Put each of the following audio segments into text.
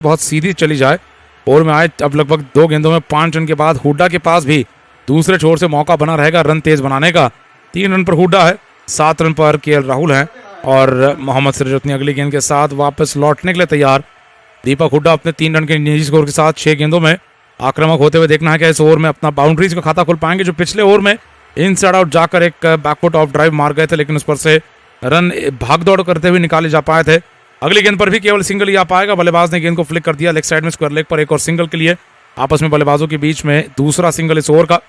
बहुत सीधी चली जाए। ओवर में आए अब लगभग 2 गेंदों में 5 रन के बाद हुड्डा के पास भी दूसरे छोर से मौका बना रहेगा रन तेज बनाने का। 3 रन पर हुड्डा है, 7 रन पर केएल राहुल है और मोहम्मद सिराज अपनी अगली गेंद के साथ वापस लौटने के लिए तैयार। दीपक हुड्डा अपने 3 रन के निजी स्कोर के साथ 6 गेंदों में आक्रामक होते हुए देखना है कि इस ओवर में अपना बाउंड्रीज का खाता खोल पाएंगे, जो पिछले ओवर में इनसाइड आउट जाकर एक बैकफुट ऑफ ड्राइव मार गए थे, लेकिन उस पर से रन भाग दौड़ करते हुए निकाले जा पाए थे। अगली गेंद पर भी केवल सिंगल ही आ पाएगा। बल्लेबाज ने गेंद को फ्लिक कर दिया लेग साइड में, स्क्वायर लेग पर एक और सिंगल के लिए आपस में बल्लेबाजों के बीच में दूसरा सिंगल इस ओवर का।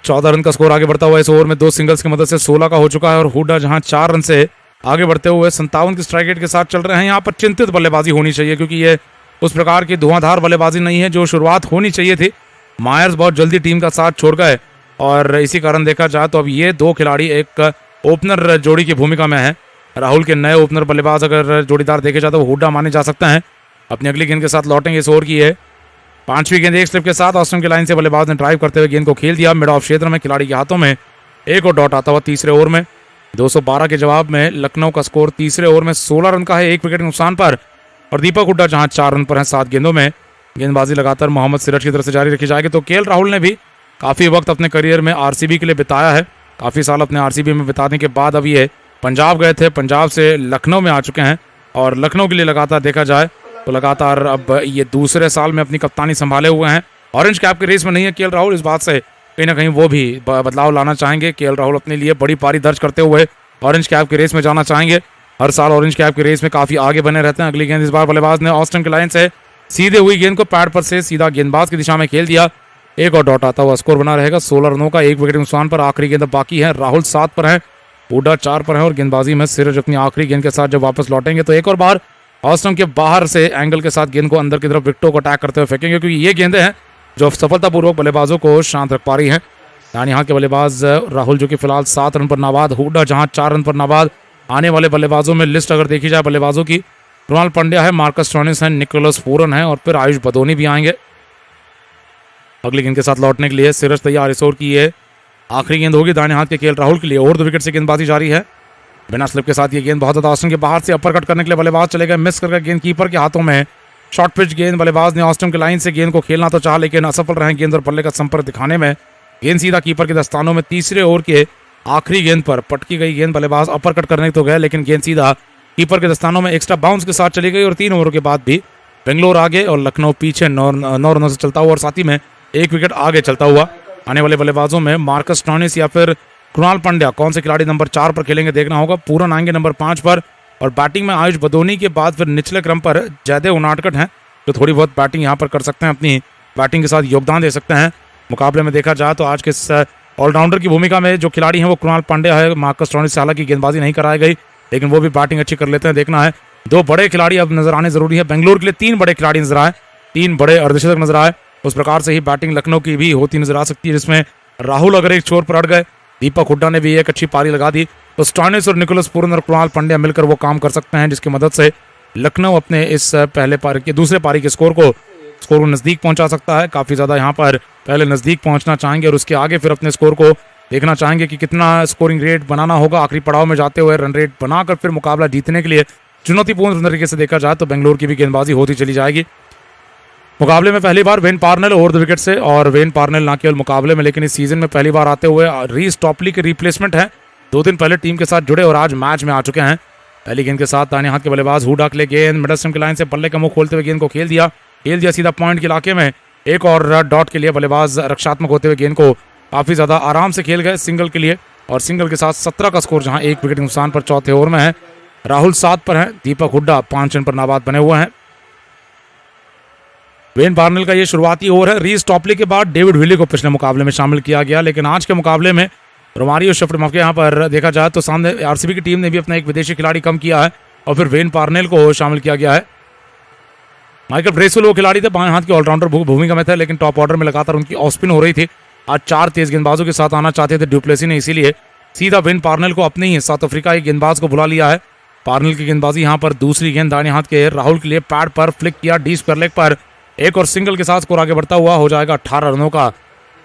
14 रन का स्कोर आगे बढ़ता हुआ इस ओवर में 2 सिंगल्स की मदद से 16 का हो चुका है और हुड्डा जहां 4 रन से आगे बढ़ते हुए 57 की स्ट्राइक रेट के साथ चल रहे हैं। यहाँ पर चिंतित बल्लेबाजी होनी चाहिए, क्योंकि ये उस प्रकार की धुआंधार बल्लेबाजी नहीं है जो शुरुआत होनी चाहिए थी। मायर्स बहुत जल्दी टीम का साथ छोड़ गए और इसी कारण देखा जाए तो अब ये 2 खिलाड़ी एक ओपनर जोड़ी की भूमिका में है। राहुल के नए ओपनर बल्लेबाज अगर जोड़ीदार देखे जाए तो हुड्डा माने जा सकते हैं। अपनी अगली गेंद के साथ लौटेंगे इस ओवर की है 5वीं गेंद। एक स्लिप के साथ ऑस्ट्रेलिया की लाइन से बल्लेबाज ने ड्राइव करते हुए गेंद को खेल दिया मिड ऑफ क्षेत्र में। खिलाड़ी के हाथों में एक और डॉट आता हुआ तीसरे ओवर में। 212 के जवाब में लखनऊ का स्कोर तीसरे ओवर में 16 रन का है, 1 विकेट नुकसान पर। और दीपक हुड्डा जहां 4 रन पर हैं 7 गेंदों में। गेंदबाजी लगातार मोहम्मद सिराज की तरफ से जारी रखी जाएगी। तो केएल राहुल ने भी काफ़ी वक्त अपने करियर में आरसीबी के लिए बिताया है, काफ़ी साल अपने आरसीबी में बिताने के बाद अब ये पंजाब गए थे, पंजाब से लखनऊ में आ चुके हैं और लखनऊ के लिए लगातार देखा जाए तो लगातार अब ये दूसरे साल में अपनी कप्तानी संभाले हुए हैं। ऑरेंज कैप के रेस में नहीं है केएल राहुल, इस बात से कहीं ना कहीं वो भी बदलाव लाना चाहेंगे। केएल राहुल अपने लिए बड़ी पारी दर्ज करते हुए ऑरेंज कैप के रेस में जाना चाहेंगे। हर साल ऑरेंज कैप के रेस में काफ़ी आगे बने रहते हैं। अगली गेंद इस बार बल्लेबाज ने ऑस्टन की लाइन से सीधे हुई गेंद को पैड पर से सीधा गेंदबाज की दिशा में खेल दिया। एक और डॉट आता हुआ स्कोर बना रहेगा 16 रनों का, 1 विकेट नुकसान पर। आखिरी गेंद बाकी है, राहुल 7 पर है, हुड्डा 4 पर है और गेंदबाजी में सिराज अपनी आखिरी गेंद के साथ जब वापस लौटेंगे तो एक और बार ऑस्टन के बाहर से एंगल के साथ गेंद को अंदर की तरफ विकेटों को अटैक करते हुए फेंकेंगे, क्योंकि ये गेंदें हैं जो सफलतापूर्वक बल्लेबाजों को शांत रख पा रही हैं। यानी यहाँ के बल्लेबाज राहुल जो कि फिलहाल 7 रन पर नाबाद, हुड्डा जहाँ 4 रन पर नाबाद। आने वाले बल्लेबाजों में लिस्ट अगर देखी जाए बल्लेबाजों की, कृणाल पंड्या है, मार्कस स्टोइनिस है, निकोलस पूरन है और फिर आयुष बदोनी भी आएंगे। अगली गेंद के साथ लौटने के लिए सिराज तैयार। इस ओवर की ये आखिरी गेंद होगी दाहिने हाथ के केएल राहुल के लिए और 2 विकेट से गेंदबाजी जारी है। बिना स्लिप के साथ ये गेंद बहुत ज्यादा ऑस्टन के बाहर से अपर कट करने के लिए बल्लेबाज चले गए, मिस करके गेंद कीपर के हाथों में। शॉर्ट पिच गेंद, बल्लेबाज ने ऑस्टन की लाइन से गेंद को खेलना तो चाहा लेकिन असफल रहे गेंद और बल्ले का संपर्क दिखाने में। गेंद सीधा कीपर के दस्तानों में। तीसरे ओवर के आखिरी गेंद पर पटकी गई गेंद, बल्लेबाज अपर कट करने तो गए लेकिन गेंद सीधा कीपर के दस्तानों में एक्स्ट्रा बाउंस के साथ चली गई और 3 ओवरों के बाद भी बेंगलोर आगे और लखनऊ पीछे 9 रनों से चलता हुआ और साथ ही में 1 विकेट आगे चलता हुआ। आने वाले बल्लेबाजों में मार्कस स्टोइनिस या फिर कृणाल पंड्या, कौन से खिलाड़ी नंबर 4 पर खेलेंगे देखना होगा। पूरन आएंगे नंबर 5 पर और बैटिंग में आयुष बदोनी के बाद फिर निचले क्रम पर जयदेव उनाडकट हैं जो थोड़ी बहुत बैटिंग यहाँ पर कर सकते हैं, अपनी बैटिंग के साथ योगदान दे सकते हैं। मुकाबले में देखा जाए तो आज के इस ऑलराउंडर की भूमिका में जो खिलाड़ी हैं वो कृणाल पांड्या है। मार्कस स्टोइनिस से हालांकि गेंदबाजी नहीं कराई गई लेकिन वो भी बैटिंग अच्छी कर लेते हैं। देखना है 2 बड़े खिलाड़ी अब नजर आने जरूरी है। बेंगलोर के लिए 3 बड़े खिलाड़ी नजर आए, 3 बड़े अर्धशतक नजर आए। उस प्रकार से ही बैटिंग लखनऊ की भी होती नजर आ सकती है, जिसमें राहुल अगर एक छोर पर अड़ गए, दीपक हुड्डा ने भी एक अच्छी पारी लगा दी तो स्टोइनिस और निकोलस पूरन और कृणाल पांड्या मिलकर वो काम कर सकते हैं, जिसकी मदद से लखनऊ अपने इस दूसरे पारी के स्कोर को नजदीक पहुंचा सकता है। काफी ज्यादा यहाँ पर पहले नजदीक पहुंचना चाहेंगे और उसके आगे फिर अपने स्कोर को देखना चाहेंगे कि कितना स्कोरिंग रेट बनाना होगा। आखिरी पड़ाव में जाते हुए रन रेट बनाकर फिर मुकाबला जीतने के लिए चुनौतीपूर्ण तरीके से देखा जाए तो बेंगलोर की भी गेंदबाजी होती चली जाएगी। मुकाबले में पहली बार Wayne Parnell over the wicket से, और वेन पार्नेल ना केवल मुकाबले में लेकिन इस सीजन में पहली बार आते हुए रीस टॉपली के रिप्लेसमेंट है। 2 दिन पहले टीम के साथ जुड़े और आज मैच में आ चुके हैं। पहली गेंद के साथ दाहिने हाथ के बल्लेबाज हुड्डा के लिए गेंद मिडल स्टंप की लाइन से बल्ले का मुंह खोलते हुए गेंद को खेल दिया सीधा पॉइंट के इलाके में। एक और डॉट के लिए बल्लेबाज रक्षात्मक होते हुए गेंद को काफी ज्यादा आराम से खेल गए सिंगल के लिए और सिंगल के साथ 17 का स्कोर, जहां 1 विकेट नुकसान पर चौथे ओवर में है। राहुल 7 पर है, दीपक हुड्डा 5 रन पर नाबाद बने हुए हैं। वेन पार्नेल का ये शुरुआती ओवर है। रीस टॉपली के बाद डेविड विली को पिछले मुकाबले में शामिल किया गया, लेकिन आज के मुकाबले में रोमारियो शेफर्ड यहाँ पर देखा जाए तो सामने आरसीबी की टीम ने भी अपना एक विदेशी खिलाड़ी कम किया है और फिर वेन पार्नेल को शामिल किया गया है। माइकल ब्रेसवेल वो खिलाड़ी थे, बाएं हाथ के ऑलराउंडर भूमिका में थे, लेकिन टॉप ऑर्डर में लगातार उनकी ऑफ स्पिन हो रही थी। आज 4 तेज गेंदबाजों के साथ आना चाहते थे डुप्लेसी ने, इसीलिए सीधा वेन पार्नेल को अपने ही साउथ अफ्रीका के गेंदबाज को बुला लिया है। पार्नेल की गेंदबाजी यहाँ पर दूसरी गेंद दाहिने हाथ के राहुल के लिए पैड पर फ्लिक किया, डी स्क्वायर लेग पर एक और सिंगल के साथ स्कोर आगे बढ़ता हुआ हो जाएगा 18 रनों का।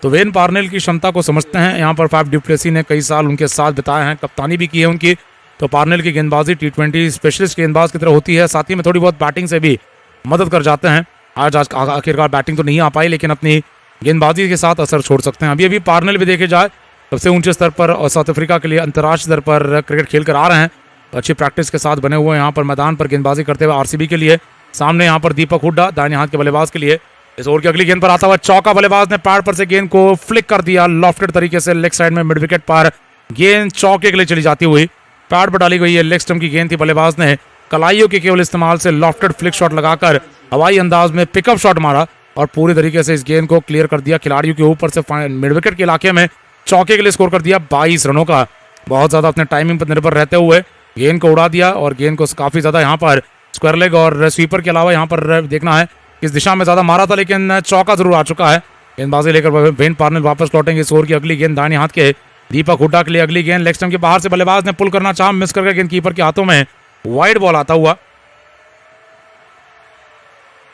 तो वेन पार्नेल की क्षमता को समझते हैं यहाँ पर फैफ डुप्लेसी ने कई साल उनके साथ बिताए हैं, कप्तानी भी की है उनकी। तो पार्नेल की गेंदबाजी T20 स्पेशलिस्ट गेंदबाज की तरह होती है, साथ ही में थोड़ी बहुत बैटिंग से भी मदद कर जाते हैं। आज आखिरकार बैटिंग तो नहीं आ पाई, लेकिन अपनी गेंदबाजी के साथ असर छोड़ सकते हैं। अभी पार्नेल भी देखे जाए सबसे ऊंचे स्तर पर और साउथ अफ्रीका के लिए अंतर्राष्ट्रीय स्तर पर क्रिकेट खेल कर आ रहे हैं। अच्छी प्रैक्टिस के साथ बने हुए यहाँ पर मैदान पर गेंदबाजी करते हुए आरसीबी के लिए। सामने यहाँ पर दीपक हुड्डा दाहिने हाथ के बल्लेबाज के लिए। इस ओवर की अगली गेंद पर आता हुआ चौका, बल्लेबाज ने पैड पर से गेंद को फ्लिक कर दिया लॉफ्टेड तरीके से लेग साइड में मिड विकेट पर। गेंद चौके के लिए चली जाती हुई पैड पर डाली गई है। लेग स्टंप की गेंद थी, बल्लेबाज ने कलाइयों के केवल इस्तेमाल से लॉफ्टेड फ्लिक शॉट लगाकर हवाई अंदाज में पिकअप शॉट मारा और पूरी तरीके से इस गेंद को क्लियर कर दिया खिलाड़ियों के ऊपर से। मिड विकेट के इलाके में चौके के लिए स्कोर कर दिया 22 रनों का। बहुत ज्यादा अपने टाइमिंग पर निर्भर रहते हुए गेंद को उड़ा दिया और गेंद को काफी ज्यादा यहाँ पर स्क्वायर लेग और स्वीपर के अलावा यहाँ पर देखना है किस दिशा में ज्यादा मारा था, लेकिन चौका जरूर आ चुका है। गेंदबाजी लेकर वेन पार्नेल वापस लौटेंगे। इस ओवर की अगली गेंद दाहिने हाथ के दीपक हुड्डा के लिए। अगली गेंद लेग स्टंप के बाहर से बल्लेबाज ने पुल करना चाहा, मिस करके गेंद कीपर के हाथों में वाइड बॉल आता हुआ।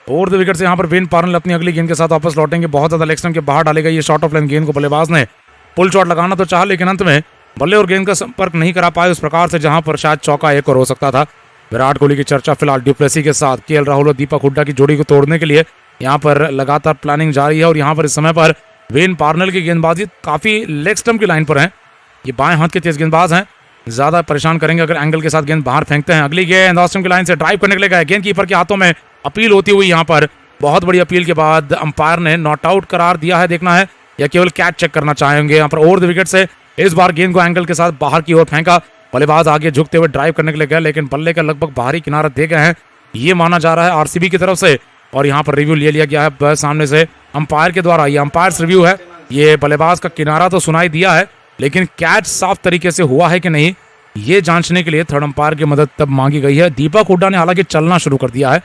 ओवर द विकेट से यहाँ पर वेन पार्नेल अपनी अगली गेंद के साथ वापस लौटेंगे। बहुत ज्यादा लेग स्टंप के बाहर डाले गई ये शॉर्ट ऑफ लाइन गेंद को बल्लेबाज ने पुल शॉट लगाना तो चाहा, लेकिन अंत में बल्ले और गेंद का संपर्क नहीं करा पाए उस प्रकार से जहां पर शायद चौका एक और हो सकता था। विराट कोहली की चर्चा फिलहाल ड्यूप्लेसी के साथ केएल राहुल और दीपक हुड्डा की जोड़ी को तोड़ने के लिए यहाँ पर लगातार प्लानिंग जारी है। और यहाँ पर इस समय पर वेन पार्नेल की गेंदबाजी काफी लेग स्टंप की लाइन पर है। ये बाएं हाथ के तेज गेंदबाज हैं, ज्यादा परेशान करेंगे अगर एंगल के साथ गेंद बाहर फेंकते हैं। अगली गेंद ऑफ स्टंप की लाइन से ड्राइव करने के लिए गए, गेंद कीपर के हाथों में अपील होती हुई यहाँ पर बहुत बड़ी अपील के बाद अंपायर ने नॉट आउट करार दिया है। देखना है या केवल कैच चेक करना चाहेंगे। यहाँ पर ओवर द विकेट से इस बार गेंद को एंगल के साथ बाहर की ओर फेंका, बल्लेबाज आगे झुकते हुए ड्राइव करने के लिए गए, लेकिन बल्ले का लगभग बाहरी किनारा दे गए हैं, ये माना जा रहा है आरसीबी की तरफ से। और यहाँ पर रिव्यू ले लिया गया है सामने से अंपायर के द्वारा। ये अंपायर रिव्यू है, ये बल्लेबाज का किनारा तो सुनाई दिया है, लेकिन कैच साफ तरीके से हुआ है कि नहीं ये जांचने के लिए थर्ड अंपायर की मदद तब मांगी गई है। दीपक हुड्डा ने हालांकि चलना शुरू कर दिया है।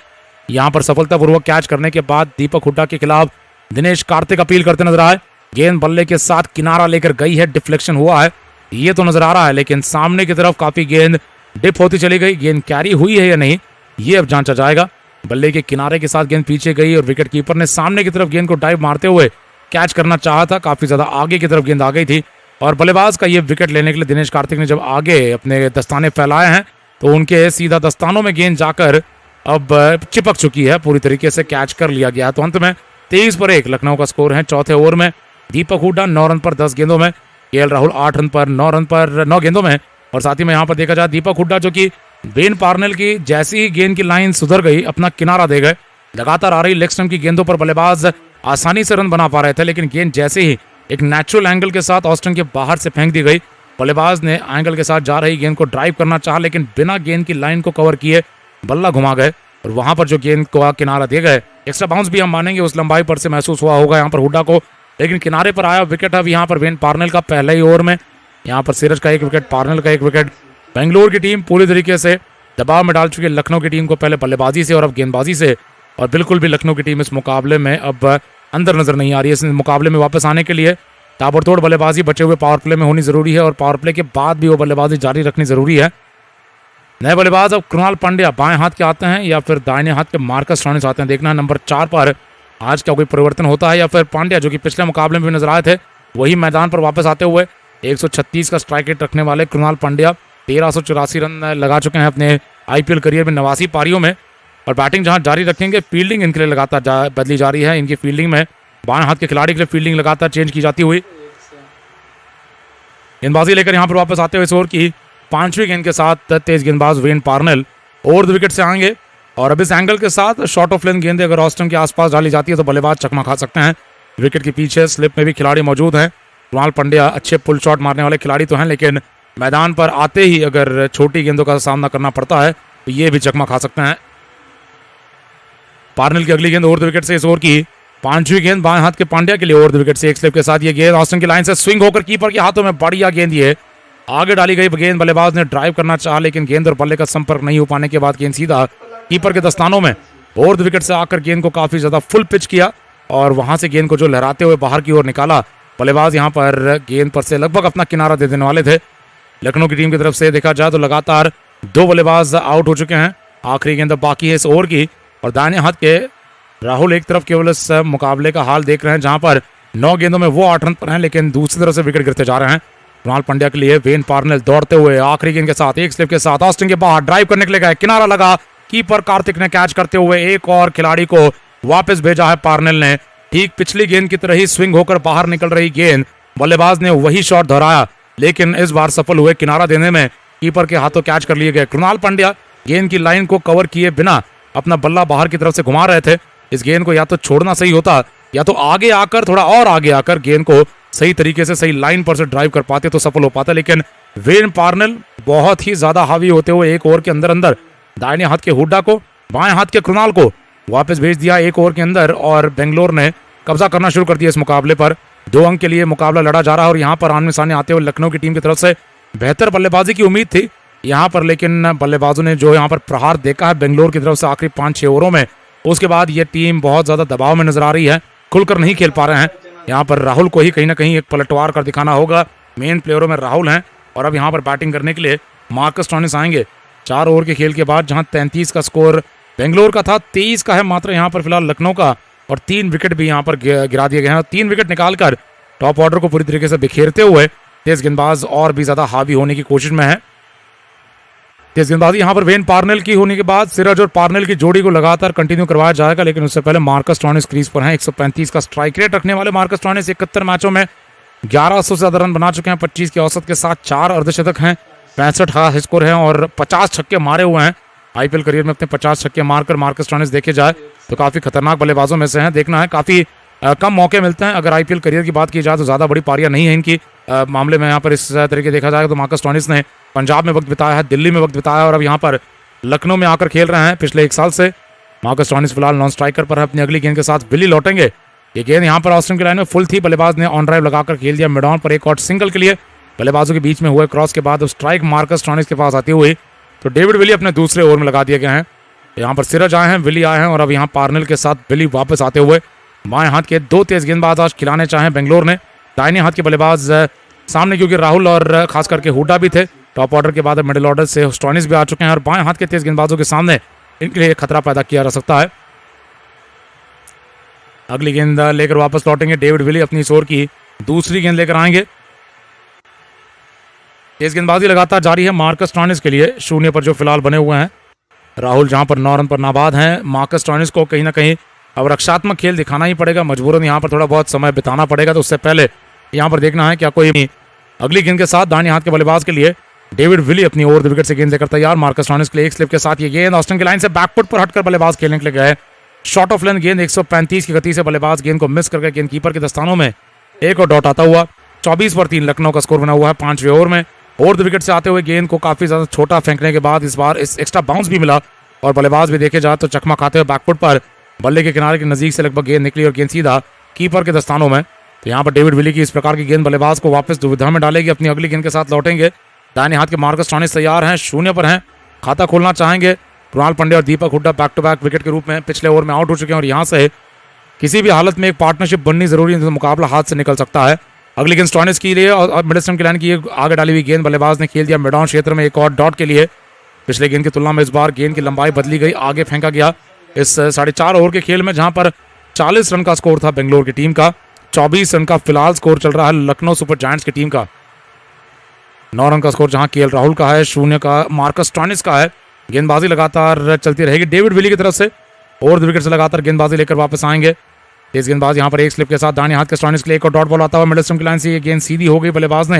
यहाँ पर सफलतापूर्वक कैच करने के बाद दीपक हुड्डा के खिलाफ दिनेश कार्तिक अपील करते नजर आए। गेंद बल्ले के साथ किनारा लेकर गई है, डिफ्लेक्शन हुआ है ये तो नजर आ रहा है, लेकिन सामने की तरफ काफी गेंद डिप होती चली गई। गेंद कैरी हुई है या नहीं ये अब जांचा जाएगा। बल्ले के किनारे के साथ गेंद पीछे गई और विकेट कीपर ने सामने की तरफ गेंद को डाइव मारते हुए कैच करना चाहा था। काफी ज्यादा आगे की तरफ गेंद आ गई थी और बल्लेबाज का ये विकेट लेने के लिए दिनेश कार्तिक ने जब आगे अपने दस्ताने फैलाए हैं तो उनके सीधा दस्तानों में गेंद जाकर अब चिपक चुकी है, पूरी तरीके से कैच कर लिया गया। तो अंत में 23 पर 1 लखनऊ का स्कोर है। चौथे ओवर में दीपक हुड्डा 9 रन पर 10 गेंदों में, केएल राहुल 8 रन पर 9 रन पर 9 गेंदों में। और साथ ही में यहाँ पर देखा जाए दीपक हुड्डा जो कि वेन पार्नेल की जैसी ही गेंद की लाइन सुधर गई अपना किनारा दे गए। लगातार आ रही लेग स्टंप की गेंदों पर बल्लेबाज आसानी से रन बना पा रहे थे, लेकिन गेंद जैसे ही एक नेचुरल एंगल के साथ ऑस्टन के बाहर से फेंक दी गई, बल्लेबाज ने एंगल के साथ जा रही गेंद को ड्राइव करना चाहा, लेकिन बिना गेंद की लाइन को कवर किए बल्ला घुमा गए और वहां पर जो गेंद को किनारा दे गए, एक्स्ट्रा बाउंस भी हम मानेंगे उस लंबाई पर से महसूस हुआ होगा यहाँ पर हुड्डा को, लेकिन किनारे पर आया विकेट। अब यहाँ पर वेन पार्नेल का पहले ही ओवर में यहाँ पर सीरज का 1 विकेट, पार्नेल का 1 विकेट। बेंगलोर की टीम पूरी तरीके से दबाव में डाल चुकी है लखनऊ की टीम को, पहले बल्लेबाजी से और अब गेंदबाजी से। और बिल्कुल भी लखनऊ की टीम इस मुकाबले में अब अंदर नजर नहीं आ रही है। इस मुकाबले में वापस आने के लिए ताबड़तोड़ बल्लेबाजी बचे हुए पावर प्ले में होनी जरूरी है और पावर प्ले के बाद भी वो बल्लेबाजी जारी रखनी जरूरी है। नए बल्लेबाज अब कृणाल पांड्या बाएं हाथ के आते हैं या फिर दाहिने हाथ के मार्कस रॉनिस आते हैं। देखना है नंबर 4 पर आज क्या कोई परिवर्तन होता है या फिर पांड्या जो कि पिछले मुकाबले में भी नजर आए थे वही मैदान पर वापस आते हुए। 136 का स्ट्राइक रेट रखने वाले कृणाल पांड्या 1384 रन लगा चुके हैं अपने आईपीएल करियर में 89 पारियों में। और बैटिंग जहां जारी रखेंगे, फील्डिंग इनके लिए लगातार बदली जा रही है। इनकी फील्डिंग में बाएं हाथ के खिलाड़ी के लिए फील्डिंग लगातार चेंज की जाती हुई। गेंदबाजी लेकर यहां पर वापस आते हुए इस ओवर की 5वीं गेंद के साथ तेज गेंदबाज when Parnell over the wicket से आएंगे और अब इस एंगल के साथ शॉर्ट ऑफ लेन गेंदें अगर ऑस्टन के आसपास डाली जाती है तो बल्लेबाज चकमा खा सकते हैं। विकेट के पीछे स्लिप में भी खिलाड़ी मौजूद हैं। कृणाल पांड्या अच्छे पुल शॉट मारने वाले खिलाड़ी तो हैं, लेकिन मैदान पर आते ही अगर छोटी गेंदों का सामना करना पड़ता है तो ये भी चकमा खा सकते हैं। पार्नेल की अगली गेंद ओवर द विकेट से इस ओवर की 5वीं गेंद बाएं हाथ के पांड्या के लिए ओवर द विकेट से 1 स्लिप के साथ ये गेंद ऑस्टन की लाइन से स्विंग होकर कीपर के हाथों में बढ़िया गेंद ये आगे डाली गई गेंद। बल्लेबाज ने ड्राइव करना चाहा, लेकिन गेंद और बल्ले का संपर्क नहीं हो पाने के बाद गेंद सीधा कीपर के दस्तानों में ओवर द विकेट से आकर गेंद को काफी ज्यादा फुल पिच किया और वहां से गेंद को जो लहराते हुए बाहर की ओर निकाला। बल्लेबाज यहां पर गेंद पर से लगभग अपना किनारा दे देने वाले थे। लखनऊ की टीम की तरफ से देखा जाए तो लगातार 2 बल्लेबाज आउट हो चुके हैं। आखिरी गेंद बाकी है इस ओवर की और दाहिने हाथ के राहुल एक तरफ केवल इस मुकाबले का हाल देख रहे हैं जहां पर 9 गेंदों में वो 8 रन पर हैं, लेकिन दूसरी तरफ से विकेट गिरते जा रहे हैं। कृणाल पांड्या के लिए वेन पार्नेल दौड़ते हुए आखिरी गेंद के साथ 1 स्लिप के साथ ऑस्टिन के बाहर ड्राइव करने के लिए गए, किनारा लगा, कीपर कार्तिक ने कैच करते हुए एक और खिलाड़ी को वापस भेजा है पार्नेल ने। ठीक पिछली गेंद की तरह ही स्विंग होकर बाहर निकल रही गेंद, बल्लेबाज ने वही शॉट दोहराया, लेकिन इस बार सफल हुए किनारा देने में। कीपर के हाथों कैच कर लिए गए। कृणाल पांड्या गेंद की लाइन को कवर किए बिना अपना बल्ला बाहर की तरफ से घुमा रहे थे। इस गेंद को या तो छोड़ना सही होता या तो आगे आकर, थोड़ा और आगे आकर गेंद को सही तरीके से सही लाइन पर से ड्राइव कर पाते तो सफल हो पाता। लेकिन वेन पार्नेल बहुत ही ज्यादा हावी होते हुए एक ओवर के अंदर अंदर दाहिने हाथ के हुड्डा को, बाएं हाथ के कृणाल को वापस भेज दिया एक ओवर के अंदर, और बेंगलोर ने कब्जा करना शुरू कर दिया इस मुकाबले पर। 2 अंक के लिए मुकाबला लड़ा जा रहा है और यहाँ पर आमने सामने आते हुए लखनऊ की टीम की तरफ से बेहतर बल्लेबाजी की उम्मीद थी यहाँ पर, लेकिन बल्लेबाजों ने जो यहाँ पर प्रहार देखा है बेंगलोर की तरफ से आखिरी 5-6 ओवरों में, उसके बाद ये टीम बहुत ज्यादा दबाव में नजर आ रही है, खुलकर नहीं खेल पा रहे हैं। यहाँ पर राहुल को ही कहीं ना कहीं एक पलटवार कर दिखाना होगा। मेन प्लेयरों में राहुल हैं और अब यहाँ पर बैटिंग करने के लिए मार्कस स्टोइनिस आएंगे। 4 ओवर के खेल के बाद जहां 33 का स्कोर बेंगलोर का था, 23 का है मात्र यहाँ पर फिलहाल लखनऊ का, और 3 विकेट भी यहाँ पर गिरा दिए गए हैं। 3 विकेट निकालकर टॉप ऑर्डर को पूरी तरीके से बिखेरते हुए तेज गेंदबाज और भी ज्यादा हावी होने की कोशिश में है। तेज गेंदबाजी यहाँ पर वेन पार्नेल की होने के बाद सिराज और पार्नेल की जोड़ी को लगातार कंटिन्यू करवाया जाएगा, लेकिन उससे पहले मार्कस स्टोइनिस क्रीज पर हैं। 135 का स्ट्राइक रेट रखने वाले मार्कस स्टोइनिस 71 मैचों में 1100 से ज्यादा रन बना चुके हैं। 25 की औसत के साथ 4 अर्धशतक हैं, 65 हाई स्कोर है और 50 छक्के मारे हुए हैं। आईपीएल करियर में अपने 50 छक्के मारकर मार्कस स्टोइनिस देखे जाए तो काफी खतरनाक बल्लेबाजों में से हैं। देखना है, काफी कम मौके मिलते हैं। अगर आईपीएल करियर की बात की जाए तो ज्यादा बड़ी पारियां नहीं है इनकी मामले में। यहाँ पर इस तरीके देखा जाएगा तो मार्कस स्टोइनिस ने पंजाब में वक्त बिताया है, दिल्ली में वक्त बिताया और अब यहाँ पर लखनऊ में आकर खेल रहे हैं पिछले 1 साल से। मार्कस स्टोइनिस फिलहाल नॉन स्ट्राइकर पर है। अपनी अगली गेंद के साथ विली लौटेंगे। ये गेंद यहाँ पर ऑस्टिन की लाइन में फुल थी, बल्लेबाज ने ऑन ड्राइव लगाकर खेल दिया मिड ऑन पर एक और सिंगल के लिए। बल्लेबाजों के बीच में हुए क्रॉस के बाद स्ट्राइक मार्कस स्टोइनिस के पास आती हुई तो डेविड विली अपने दूसरे ओवर में लगा दिए गए हैं। यहाँ पर सिराज आए हैं, विली आए हैं और अब यहाँ पार्नेल के साथ विली वापस आते हुए बाएं हाथ के 2 तेज गेंदबाज आज खिलाने चाहें बेंगलोर ने। दाहिने हाथ के बल्लेबाज सामने क्योंकि राहुल और खास करके हुड्डा भी थे। टॉप ऑर्डर के बाद मिडिल ऑर्डर से स्टोइनिस भी आ चुके हैं और बाएं हाथ के तेज गेंदबाजों के सामने इनके लिए खतरा पैदा किया जा सकता है। अगली गेंद लेकर वापस लौटेंगे डेविड विली, अपनी इस ओवर की दूसरी गेंद लेकर आएंगे। तेज गेंदबाजी लगातार जारी है मार्कस स्टोइनिस के लिए, 0 पर जो फिलहाल बने हुए हैं। राहुल जहां पर 9 रन पर नाबाद हैं। मार्कस स्टोइनिस को कहीं ना कहीं अब रक्षात्मक खेल दिखाना ही पड़ेगा, मजबूरन यहाँ पर थोड़ा बहुत समय बिताना पड़ेगा। तो उससे पहले यहाँ पर देखना है क्या कोई अगली गेंद के साथ दाहिने हाथ के बल्लेबाज के लिए डेविड विली अपनी ओवर द विकेट से गेंद लेकर तैयार। मार्कस स्टोइनिस के लिए एक स्लिप के साथ ये गेंद ऑस्टिन की लाइन से बैकफुट पर हटकर बल्लेबाज खेलने के लिए गए। शॉर्ट ऑफ लेंथ गेंद 135 की गति से बल्लेबाज गेंद को मिस करके गेंदकीपर के दस्तानों में एक और डॉट आता हुआ। 24 पर 3 लखनऊ का स्कोर बना हुआ है 5वें ओवर में। ओवर द विकेट से आते हुए गेंद को काफी ज्यादा छोटा फेंकने के बाद इस बार इस एक्स्ट्रा बाउंस भी मिला और बल्लेबाज भी देखे जाए तो चकमा खाते हुए बैकफुट पर बल्ले के किनारे के नजदीक से लगभग गेंद निकली और गेंद सीधा कीपर के दस्तानों में। तो यहाँ पर डेविड विली की इस प्रकार की गेंद बल्लेबाज को वापस दुविधा में डालेगी। अपनी अगली गेंद के साथ लौटेंगे। दाहिने हाथ के मार्कस स्टोइनिस तैयार हैं, 0 पर हैं, खाता खोलना चाहेंगे। कृणाल पांड्या और Deepak Hooda back to back wicket के रूप में पिछले ओवर में आउट हो चुके हैं और यहाँ से किसी भी हालत में एक पार्टनरशिप बननी जरूरी है, तो मुकाबला हाथ से निकल सकता है। अगली गेंद स्टोइनिस के लिए और मिड स्टंप की लाइन की आगे डाली हुई गेंद बल्लेबाज ने खेल दिया मिड ऑन क्षेत्र में एक और डॉट के लिए। पिछले गेंद की तुलना में इस बार गेंद की लंबाई बदली गई, आगे फेंका गया। इस 4.5 ओवर के खेल में जहां पर 40 रन का स्कोर था बेंगलोर की टीम का, 24 रन का फिलहाल स्कोर चल रहा है लखनऊ सुपर जायंट्स की टीम का। 9 रन का स्कोर जहां केएल राहुल का है, 0 का मार्कस स्टोइनिस का है। गेंदबाजी लगातार चलती रहेगी डेविड विली की तरफ से। ओवर द विकेट से लगातार गेंदबाजी लेकर वापस आएंगे। तेज गेंदबाज यहाँ पर एक स्लिप के साथ दाहिने हाथ के स्टोइनिस के लिए एक और डॉट बॉल आता हुआ मिड स्टंप की लाइन से ये गेंद सीधी हो गई। बल्लेबाज ने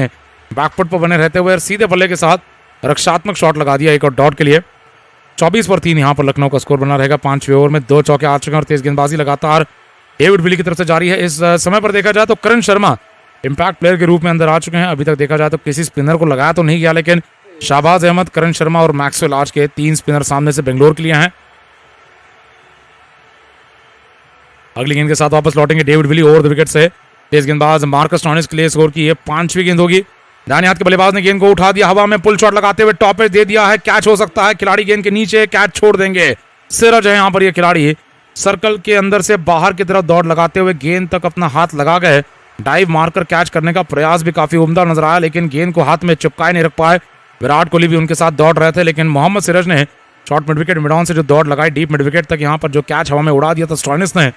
बैकफुट पर बने रहते हुए सीधे बल्ले के साथ रक्षात्मक शॉट लगा दिया एक और डॉट के लिए। 24 पर 3 यहाँ पर लखनऊ का स्कोर बना रहेगा। 5वें ओवर में 2 चौके आ चुके हैं और तेज गेंदबाजी लगातार डेविड विली की तरफ से जारी है। इस समय पर देखा जाए तो करण शर्मा इंपैक्ट प्लेयर के रूप में अंदर आ चुके हैं। अभी तक देखा जाए तो किसी स्पिनर को लगाया तो नहीं गया, लेकिन शाहबाज अहमद, करण शर्मा और मैक्सवेल आज के 3 स्पिनर सामने से बेंगलोर के लिए हैं। अगली गेंद के साथ वापस लौटेंगे David Willey over the wicket से। तेज गेंदबाज मार्कस स्टोइनिस के लिए स्कोर की ये 5वीं गेंद होगी। दाहिने हाथ के बल्लेबाज ने गेंद को उठा दिया, हवा में पुल शॉट लगाते हुए टॉप पे दे दिया है, कैच हो सकता है। खिलाड़ी गेंद के नीचे कैच छोड़ देंगे। सिराज है यहाँ पर ये खिलाड़ी सर्कल के अंदर से बाहर की तरफ दौड़ लगाते हुए गेंद तक अपना हाथ लगा गए। डाइव मारकर कैच करने का प्रयास भी काफी उम्दा नजर आया, लेकिन गेंद को हाथ में चिपकाए नहीं रख पाए। विराट कोहली भी उनके साथ दौड़ रहे थे, लेकिन मोहम्मद सिराज ने short mid wicket mid on से जो दौड़ लगाई डीप मिड विकेट तक, यहाँ पर जो कैच हवा में उड़ा दिया था स्टोइनिस ने,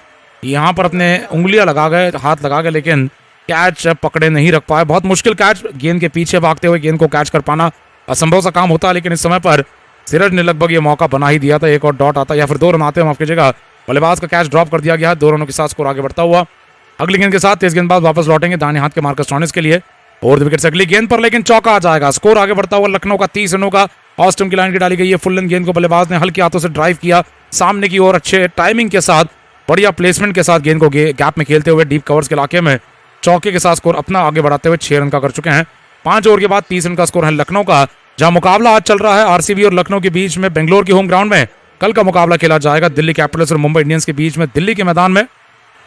यहाँ पर अपने उंगलियां लगा गए, हाथ लगा गए, लेकिन कैच पकड़े नहीं रख पाए। बहुत मुश्किल कैच, गेंद के पीछे भागते हुए गेंद को कैच कर पाना असंभव सा काम होता है, लेकिन इस समय पर सिराज ने लगभग ये मौका बना ही दिया था, एक और डॉट आता या फिर 2 रन आते, माफ कीजिएगा, बल्लेबाज का कैच ड्रॉप कर दिया गया है। 2 रनों के साथ स्कोर आगे बढ़ता हुआ। अगली गेंद के साथ तेज गेंदबाज वापस लौटेंगे दाहिने हाथ के मार्कस स्टोइनिस के लिए। और विकेट से अगली गेंद पर लेकिन चौका आ जाएगा। स्कोर आगे बढ़ता हुआ लखनऊ का 30 रनों का। ऑफ स्टंप की लाइन की डाली गई है। फुल लेंथ गेंद को बल्लेबाज ने हल्के हाथों से ड्राइव किया सामने की ओर, अच्छे टाइमिंग के साथ, बढ़िया प्लेसमेंट के साथ गेंद को गैप में खेलते हुए डीप कवर्स के इलाके में चौके के साथ स्कोर अपना आगे बढ़ाते हुए 6 रन का कर चुके हैं। 5 ओवर के बाद 30 रन का स्कोर है लखनऊ का। जहां मुकाबला आज चल रहा है आरसीबी और लखनऊ के बीच में बेंगलोर के होम ग्राउंड में। कल का मुकाबला खेला जाएगा दिल्ली कैपिटल्स और मुंबई इंडियंस के बीच में दिल्ली के मैदान में।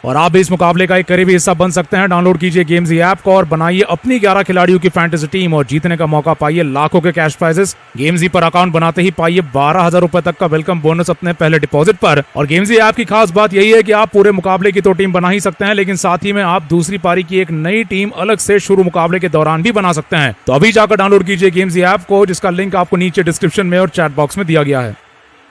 और आप भी इस मुकाबले का एक करीबी हिस्सा बन सकते हैं। डाउनलोड कीजिए गेम्स ऐप को और बनाइए अपनी 11 खिलाड़ियों की फैंटेसी टीम और जीतने का मौका पाइए लाखों के कैश प्राइजेस। गेम्स पर अकाउंट बनाते ही पाइए 12,000 रुपए तक का वेलकम बोनस अपने पहले डिपॉजिट पर। और गेम्स ऐप की खास बात यही है कि आप पूरे मुकाबले की तो टीम बना ही सकते हैं, लेकिन साथ ही में आप दूसरी पारी की एक नई टीम अलग से शुरू मुकाबले के दौरान भी बना सकते हैं। तो अभी जाकर डाउनलोड कीजिए गेम्स ऐप को, जिसका लिंक आपको नीचे डिस्क्रिप्शन में और चैट बॉक्स में दिया गया है।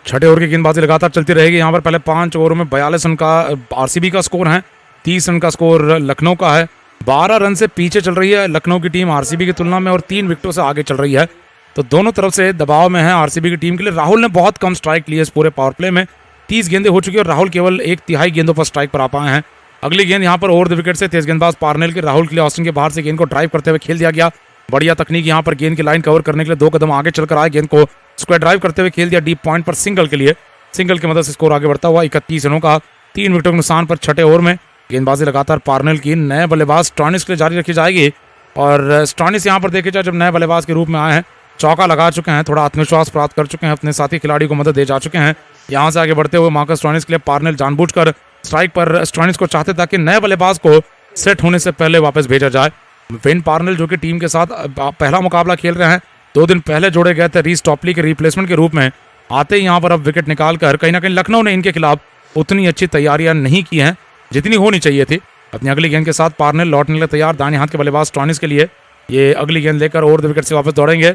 6 ओवर की गेंदबाजी लगातार चलती रहेगी। यहाँ पर पहले 5 ओवर में 42 रन का आरसीबी का स्कोर है, 30 रन का स्कोर लखनऊ का है। 12 रन से पीछे चल रही है लखनऊ की टीम आरसीबी की तुलना में और 3 विकेटों से आगे चल रही है। तो दोनों तरफ से दबाव में है आरसीबी की टीम के लिए। राहुल ने बहुत कम स्ट्राइक लिए इस पूरे पावर प्ले में। 30 गेंदें हो चुकी है और राहुल केवल 1/3 गेंदों पर स्ट्राइक पर आ पाए हैं। अगली गेंद यहाँ पर ओवर द विकेट से तेज गेंदबाज पार्नेल के राहुल के लिए ऑस्टिन के बाहर से गेंद को ड्राइव करते हुए खेल दिया गया। बढ़िया तकनीक यहाँ पर गेंद की लाइन कवर करने के लिए 2 कदम आगे चलकर आए, गेंद को स्क्वायर ड्राइव करते हुए खेल दिया डीप पॉइंट पर सिंगल के लिए। सिंगल की मदद से स्कोर आगे बढ़ता हुआ 31 रनों का 3 विकेटों के नुकसान पर 6 ओवर में। गेंदबाजी लगातार पार्नेल की नए बल्लेबाज स्टोइनिस के लिए जारी रखी जाएगी। और स्टोइनिस यहाँ पर देखे जाए जब नए बल्लेबाज के रूप में आए हैं, चौका लगा चुके हैं, थोड़ा आत्मविश्वास प्राप्त कर चुके हैं, अपने साथी खिलाड़ी को मदद दे जा चुके हैं। यहाँ से आगे बढ़ते हुए मार्कस स्टोइनिस के लिए पार्नेल जानबूझकर स्ट्राइक पर स्टोइनिस को चाहते ताकि नए बल्लेबाज को सेट होने से पहले वापस भेजा जाए। वेन पार्नेल जो कि टीम के साथ पहला मुकाबला खेल रहे हैं, 2 दिन पहले जोड़े गए थे रीस टॉपली के रिप्लेसमेंट के रूप में, आते ही यहाँ पर अब विकेट निकालकर कहीं ना कहीं लखनऊ ने इनके खिलाफ उतनी अच्छी तैयारियां नहीं की हैं जितनी होनी चाहिए थी। अपनी अगली गेंद के साथ पार्नेल लौटने के लिए तैयार दाहिने हाथ के बल्लेबाज स्टोइनिस के लिए। ये अगली गेंद लेकर ओवर द विकेट से वापस दौड़ेंगे।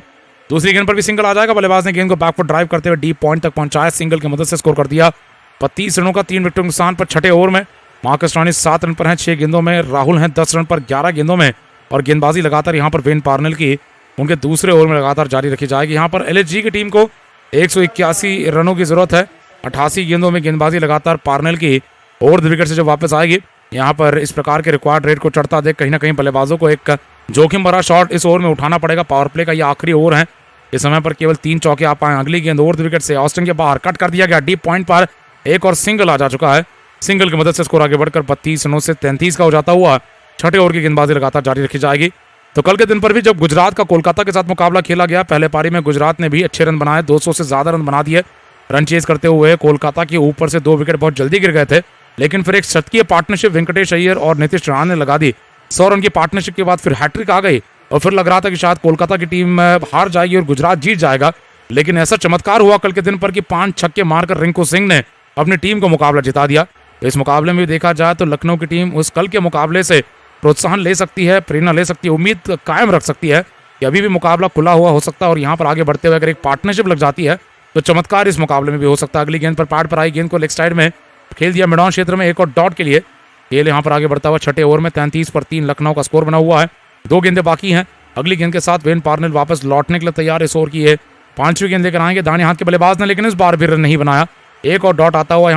दूसरी गेंद पर भी सिंगल आ जाएगा। बल्लेबाज ने गेंद को बैकफुट ड्राइव करते हुए डीप पॉइंट तक पहुंचाया, सिंगल की मदद से स्कोर कर दिया। 32 रनों का 3 विकेटों के नुकसान पर 6 ओवर में मार्कस स्टोइनिस 7 रन पर हैं 6 गेंदों में। राहुल हैं 10 रन पर 11 गेंदों में। और गेंदबाजी लगातार यहाँ पर वेन पार्नेल की उनके दूसरे ओवर में लगातार जारी रखी जाएगी। यहाँ पर एलएसजी की टीम को 181 रनों की जरूरत है। 88 गेंदों में गेंदबाजी लगातार पार्नेल की ओवर द विकेट से जो वापस आएगी। यहाँ पर इस प्रकार के रिक्वायर्ड रेट को चढ़ता देख कहीं ना कहीं बल्लेबाजों को एक जोखिम भरा शॉट इस ओवर में उठाना पड़ेगा। पावर प्ले का ये आखिरी ओवर है, इस समय पर केवल 3 चौके आ पाए। अगली गेंद ओवर द विकेट से ऑस्टिन के बाहर कट कर दिया गया, डीप पॉइंट पर एक और सिंगल आ जा चुका है। सिंगल की मदद से स्कोर आगे बढ़कर 32 रनों से 33 का हो जाता हुआ 6 ओवर की गेंदबाजी लगातार जारी रखी जाएगी। तो कल के दिन पर भी जब गुजरात का कोलकाता के साथ मुकाबला खेला गया, पहले पारी में गुजरात ने भी अच्छे रन बनाए, 200 से ज्यादा रन बना दिए। रन चेज करते हुए कोलकाता के ऊपर से 2 विकेट बहुत जल्दी गिर गए थे, लेकिन फिर एक शतकीय पार्टनरशिप वेंकटेश अय्यर और नीतीश राणा ने लगा दी। 100 रन की पार्टनरशिप के बाद फिर हैट्रिक आ गई और फिर लग रहा था कि शायद कोलकाता की टीम हार जाएगी और गुजरात जीत जाएगा। लेकिन ऐसा चमत्कार हुआ कल के दिन पर कि 5 छक्के मारकर रिंकू सिंह ने अपनी टीम को मुकाबला जिता दिया। तो इस मुकाबले में भी देखा जाए तो लखनऊ की टीम उस कल के मुकाबले से प्रोत्साहन ले सकती है, प्रेरणा ले सकती है, उम्मीद कायम रख सकती है कि अभी भी मुकाबला खुला हुआ हो सकता है। और यहाँ पर आगे बढ़ते हुए अगर एक पार्टनरशिप लग जाती है तो चमत्कार इस मुकाबले में भी हो सकता है। अगली गेंद पर पैड पर आई गेंद को लेग साइड में खेल दिया मिडॉन क्षेत्र में, एक और डॉट के लिए खेल यहाँ पर आगे बढ़ता हुआ 6 ओवर में 33 पर 3 लखनऊ का स्कोर बना हुआ है। 2 गेंदें बाकी हैं। अगली गेंद के साथ वेन पार्नेल वापस लौटने के लिए तैयार इस ओवर की है। 5वीं गेंद लेकर आएंगे दाहिने हाथ के बल्लेबाज ने, लेकिन इस बार भी रन नहीं बनाया। एक और डॉट आता हुआ